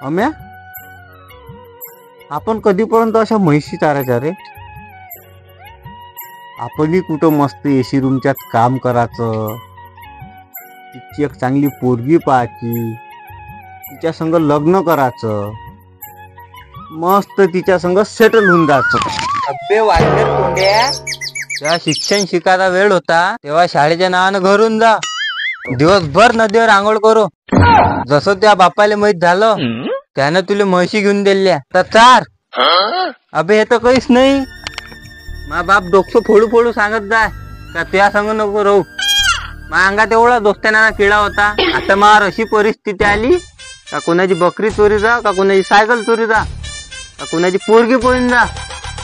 अम्या, आपण कधीपर्यंत अशा म्हैशी चारायच्या रे? आपणही कुठं मस्त एसी रूमच्यात काम करायचं, तिची एक चांगली पोरगी पाहायची, तिच्या संग लग्न करायचं, मस्त तिच्या संग सेटल होऊन जायचं. अबे वाटेर कोंड्या, तेव्हा शिक्षण शिकायचा वेळ होता तेव्हा शाळेच्या नावानं घरून जा, दिवसभर नदीवर आंघोळ करू. जसं त्या बापाला माहित झालं त्यानं तुला म्हशी घेऊन दिल्या तर चार. अबे हे तर काहीच नाही. मा बाप डोकं फोडू फोडू सांगत जाय का त्या संग नको राहू. मा अंगात एवढा दोस्ताना किडा होता. आता मार अशी परिस्थिती आली का कोणाची बकरी चोरी जा, का कोणाची सायकल चोरी जा, का कोणाची पोरगी पळून जा,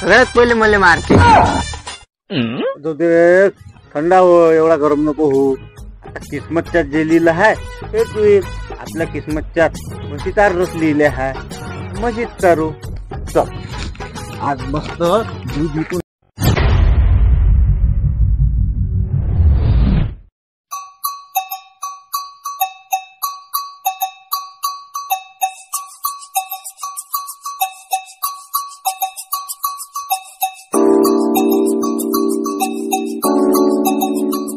सगळ्यात पहिले मला मारते. थंडा हो, एवढा गरम नको हो. किस्मतच्यात जे लिहिलं आहे ते तू आपल्या किस्मतच्यात म्हशीचार रस लिहिले आहे, म्हशीच चारू. चल आज मस्त दूध विकून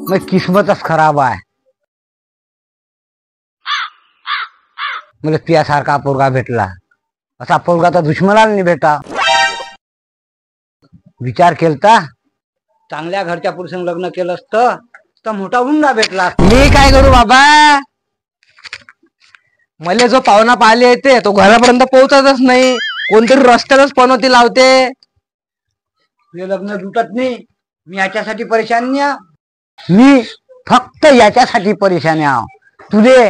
मग किस्मतच खराब आहे. मला पियासारखा पोरगा भेटला, असा पोरगा तर दुश्मनाला नाही भेटा. विचार केलता चांगल्या घरच्या पुरुषांनी लग्न केलं असतं तर मोठा हुंडा भेटला. मी काय करू बाबा, मला जो पाहुणा पाहिले येते तो घरापर्यंत पोहोचतच नाही, कोणतरी रस्त्यातच पनोती लावते. हे लग्न जुटत नाही. मी याच्यासाठी परेशान नाही. मी फक्त याच्यासाठी परेशान आहे. तुले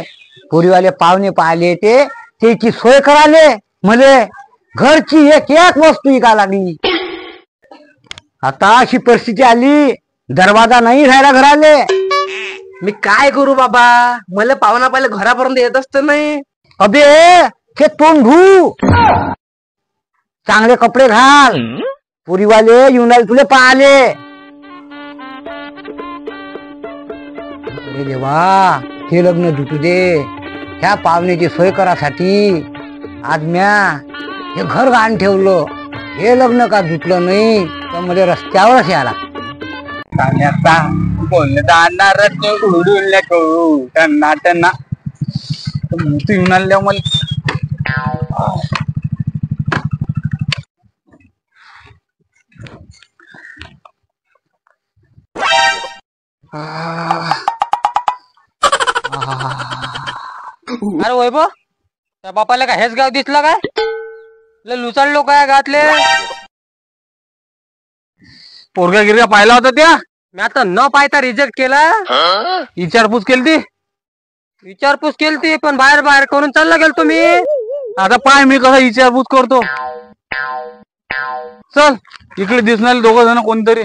पोरीवाले पाहुणे पाहिले ते त्याची सोय कराले, मले घरची एक एक वस्तू विका लागली. आता अशी परिस्थिती आली, दरवाजा नाही राहिला घराले. मी काय करू बाबा, मला पाहुणा पाहिले घरापर्यंत येत असत नाही. अबे हे तोंड धू, चांगले कपडे घाल, पोरीवाले येऊन तुले पाहिले. अरे देवा, हे लग्न जुटू दे. ह्या पाहुण्याची सोय करासाठी आज म्या हे घर घाण ठेवलं. हे लग्न का जुटलं नाही तर मला रस्त्यावरच यायला. बोलले जाणार उडून त्यांना त्यांना मोठी येऊन आल्या मला. अरे वैभव, त्या बापाला काय हेच गाव दिसला काय? लुचाड लोक आहे गावातले. पोरगा गिरगा पाहिला होता त्या? मी आता न पाहता रिजेक्ट केला. विचारपूस केली ती? विचारपूस केली पण बाहेर बाहेर करून चालला गेलो मी. आता पाय मी कसा विचारपूस करतो. चल इकडे दिसणार दोघ जण कोणतरी.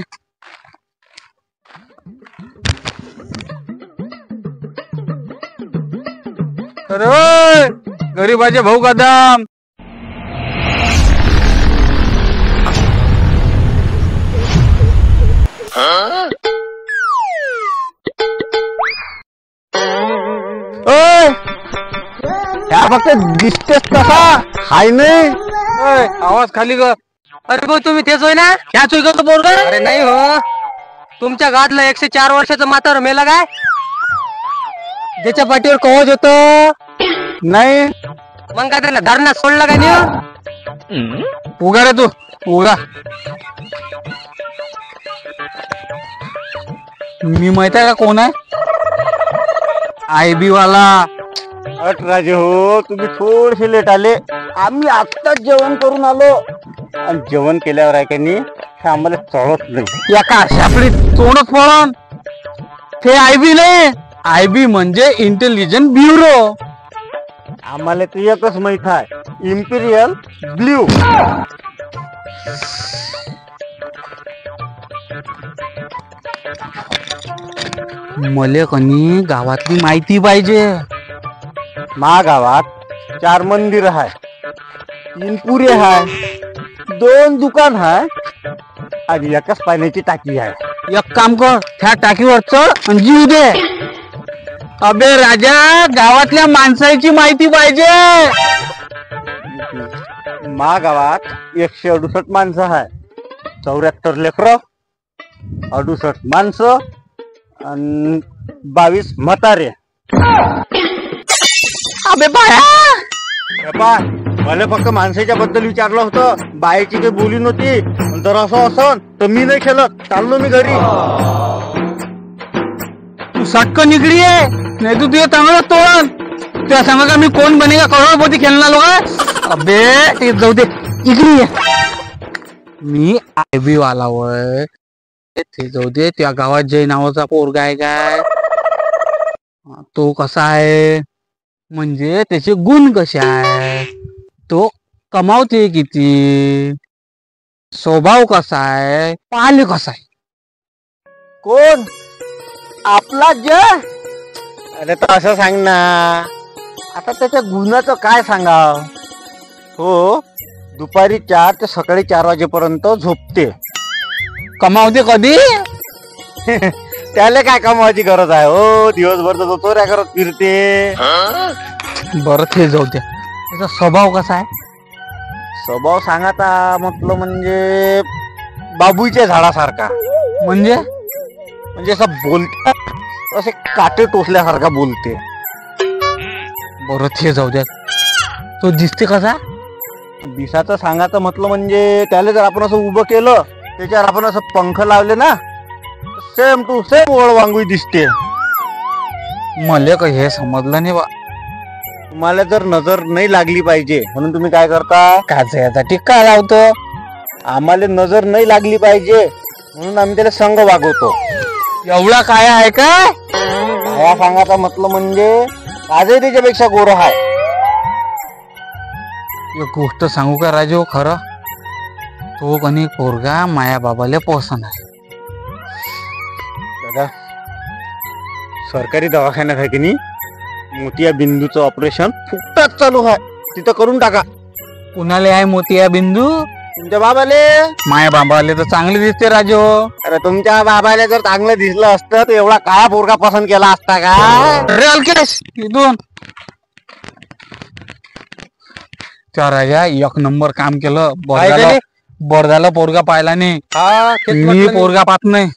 अरे गरीबाचे भाऊ कदम, फक्त दिसतेस कसा हाय नाही. आवाज खाली कर. अरे भाऊ तुम्ही तेच होय ना, ह्याच होय का तो पोरगा? अरे नाही हो, तुमच्या गावातलं 104 वर्षाचं म्हातारं मेला काय, ज्याच्या पाठीवर कवच होत नाही. मग काय त्याला धरणात सोडलं काय नाही? उगा रे तू उगा. मी माहित आहे का कोण आहे? IB वाला. राजे हो, तुम्ही थोडेसे लेट आले. आम्ही आत्ताच जेवण करून आलो आणि जेवण केल्यावर आहे का नाही हे आम्हाला चढत नाही. एका शापडी तोंडच पळण. ते IB नाही, IB म्हणजे इंटेलिजंट ब्युरो. आम्हाला तर एकच माहित आहे, इम्पिरियल ब्ल्यू. मले कनी गावातली माहिती पाहिजे. मा गावात 4 मंदिर आहे, 3 पुरे आहे, 2 दुकान आहे आणि एकच पाण्याची टाकी आहे. एक काम कर, त्या टाकीवर चढ आणि जीव दे. अबे राजा, गावातल्या माणसाची माहिती पाहिजे. मा गावात 168 माणसं आहे, 74 लेकरं, 68 माणसं आणि 22 म्हातारे. अबे बाया, मला फक्त माणसाच्या बद्दल विचारलं होतं, बायची काही बोली नव्हती. जर असं असन तर मी नाही खेळत, चाललो मी घरी. तू सटकन निघडी आहे, नाही तू तुझ्या चांगलं तोड. तुला सांगा का मी कोण बनेगा करोडपती खेळणार लोक. अबे ते जाऊ दे, इकडे ये. मी आयबी वाला वय, ते जाऊ दे. त्या गावात जय नावाचा पोरगा आहे काय, तो कसा आहे म्हणजे त्याचे गुण कसे आहे, तो कमावते किती, स्वभाव कसा आहे, पाले कसा आहे. कोण? आपला जय? अरे तर असं सांग ना, आता त्याच्या गुणाचं काय सांगाव. हो, दुपारी 4 ते सकाळी 4 वाजेपर्यंत झोपते. कमावते कधी? त्याला काय कमवायची गरज आहे हो, दिवसभर तर चोऱ्या करत फिरते. बरं ते जाऊ द्या, त्याचा स्वभाव कसा आहे. स्वभाव सांगाता म्हटलं म्हणजे बाबूच्या झाडासारखा. म्हणजे असं बोलतात, असे काटे टोचल्यासारखा बोलते. बरं ते जाऊ द्या, तो दिसते कसा. दिसाचं सांगायचं म्हटलं म्हणजे त्याला जर आपण असं उभं केलं, त्याच्यावर आपण असं पंख लावले ना, सेम टू सेम वळवांगुई दिसते. मला काही हे समजलं नाही बा. तुम्हाला जर नजर नाही लागली पाहिजे म्हणून तुम्ही काय करता, काचा टिक्का लावतो. आम्हाला नजर नाही लागली पाहिजे म्हणून आम्ही त्याला संघ वागवतो. एवढा काय आहे काय? या सांगायचं म्हटलं म्हणजे आजही त्याच्यापेक्षा गोरा आहे. एक गोष्ट सांगू का राजू, खरं तो कणी पोरगा माया बाबाला पसंत आहे. दादा, सरकारी दवाखान्यात आहे की नाही, मोतिया बिंदूचं ऑपरेशन फुकटात चालू आहे, तिथं करून टाका. कुणाले आहे मोतिया बिंदू? तुमच्या बाबाले. माया बाबाले तर चांगले दिसते राजू. अरे तुमच्या बाबाला जर चांगलं दिसलं असतं तर एवढा काळा पोरगा पसंत केला असता का. अरे अलकेश, इथून त्या राजा एक नंबर काम केलं. बरं झालं पोरगा पाहिला नाही. मी पोरगा पाहत नाही.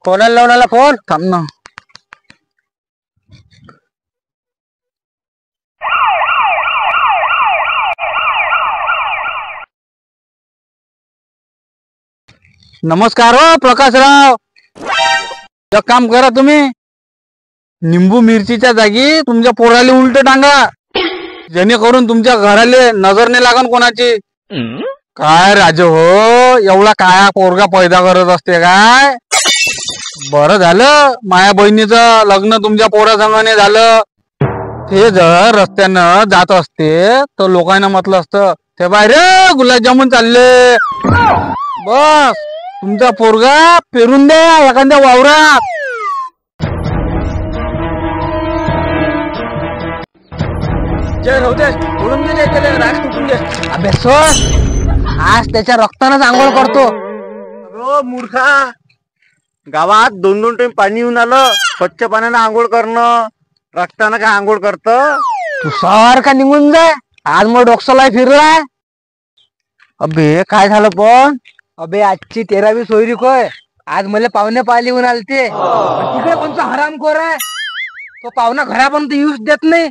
कोणाला लावून आला फोन? थांब ना. नमस्कार हो प्रकाशराव. एक काम करा तुम्ही, निंबू मिरचीच्या जागी तुमच्या पोराले उलट टांगा, जेणेकरून तुमच्या घराले नजर नाही लागन कोणाची. काय राजू हो, एवढा काय पोरगा पैदा करत असते काय. बरं झालं माया बहिणीचं लग्न तुमच्या पोरासंगाने झालं. ते जर रस्त्यानं जात असते तर लोकांना म्हटलं असतं, ते बाहेर गुलाबजामुन चालले. बस तुमचा पोरगा पेरून द्या एखाद्या वावरात. अभ्यास आज त्याच्या रक्तानच आंघोळ करतो. अरे मूर्खा, गावात 2-2 टाइम पाणी येऊन आलं, स्वच्छ पाण्यानं आंघोळ करणं, रक्तानं काय आंघोळ करत. तू सवार का निघून जाय, आज मग डोक्सला फिरलाय. अबे काय झालं पण. अबे आजची 13वी सोयरी होय, आज मला पाहुणे पाहिले येऊन आले ते. तिकडे कोणता हरामखोर आहे, तो पाहुणा घरापर्यंत येऊच देत नाही.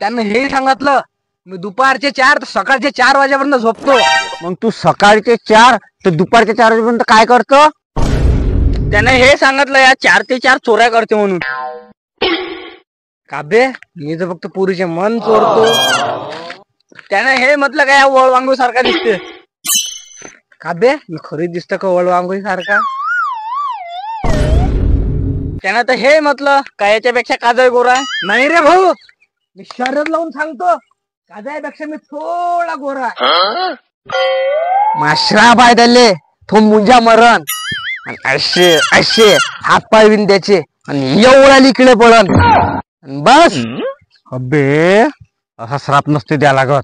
त्यांना हे सांगितलं मी दुपारचे 4 तर सकाळचे 4 वाजेपर्यंत झोपतो. मग तू सकाळचे 4 तर दुपारच्या 4 वाजेपर्यंत काय करतो. त्यानं हे सांगितलं या 4 ते 4 चोऱ्या करते म्हणून. काबे मी तर फक्त पुरीचे मन चोरतो. त्यानं हे म्हटलं का या वळवांगू सारखा दिसते. काबे मी खरी दिसत का वळवांगू सारखा. त्यानं तर हे म्हटलं का याच्यापेक्षा काजळ गोरा आहे. नाही रे भाऊ, मी शरद लावून सांगतो, काजळ्यापेक्षा मी थोडा गोरा. माश्राप आहे त्याले, तो मुंजा मरण आणि असे असे हातपाय विन त्याचे आणि एवढा इकडे पडन आणि बस. अबे असा श्राप नसते द्या लागत.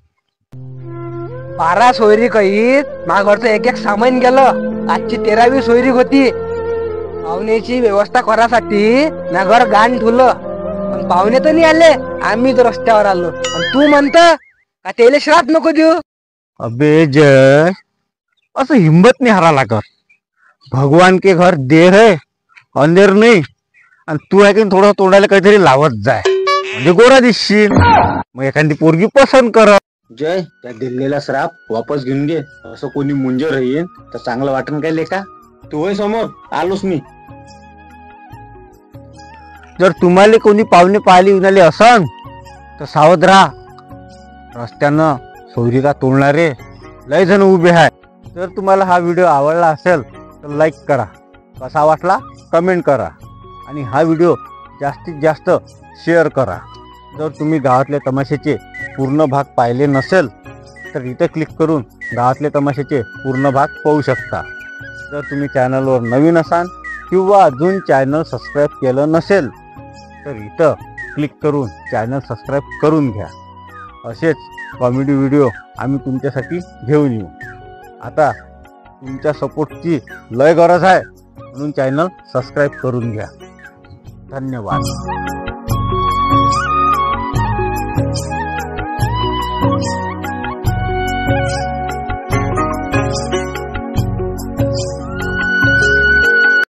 12 सोयरी कहीत माझ्या घरचं एक एक सामान गेलं. आजची 13वी सोयरी होती. पाहुण्याची व्यवस्था करासाठी ना घर गाण ठुलं पण पाहुणे तर नाही आले. आम्ही तर रस्त्यावर आलो आणि तू म्हणत का त्याला श्राप नको देऊ. अबे जय असं हिम्मत नाही हारा लागत. भगवान के घर देर है अंधेर नाही. आणि तू आहे की थोडं तोंडाला काहीतरी लावत जाय म्हणजे गोरा दिसशील. मग एखादी पोरगी पसंत कर. जय त्या दिलेला श्राप वापस घेऊन घे. असं कोणी मुंजर येईन तर चांगलं वाटन काय लेका. तू होय समोर आलोच मी. जर तुम्हाला कोणी पाहुणे पाहिली उन्हाले असन तर सावध राहा. रस्त्यानं सोयरीला तोडणारे लय जण उभे आहे. जर तुम्हाला हा व्हिडिओ आवडला असेल तर लाईक करा. कसा वाटला कमेंट करा आणि हा व्हिडिओ जास्तीत जास्त शेअर करा. जर तुम्ही गावातल्या तमाशाचे पूर्ण भाग पाहिले नसेल तर इथे क्लिक करून गावातले तमाशाचे पूर्ण भाग पाहू शकता. जर तुम्ही चॅनलवर नवीन असाल किंवा अजून चॅनल सबस्क्राईब केलं नसेल तर इथं क्लिक करून चॅनल सबस्क्राईब करून घ्या. असेच कॉमेडी व्हिडिओ आम्ही तुमच्यासाठी घेऊन येऊ. आता तुमच्या सपोर्टची लय गरज आहे म्हणून चॅनल सबस्क्राईब करून घ्या. धन्यवाद.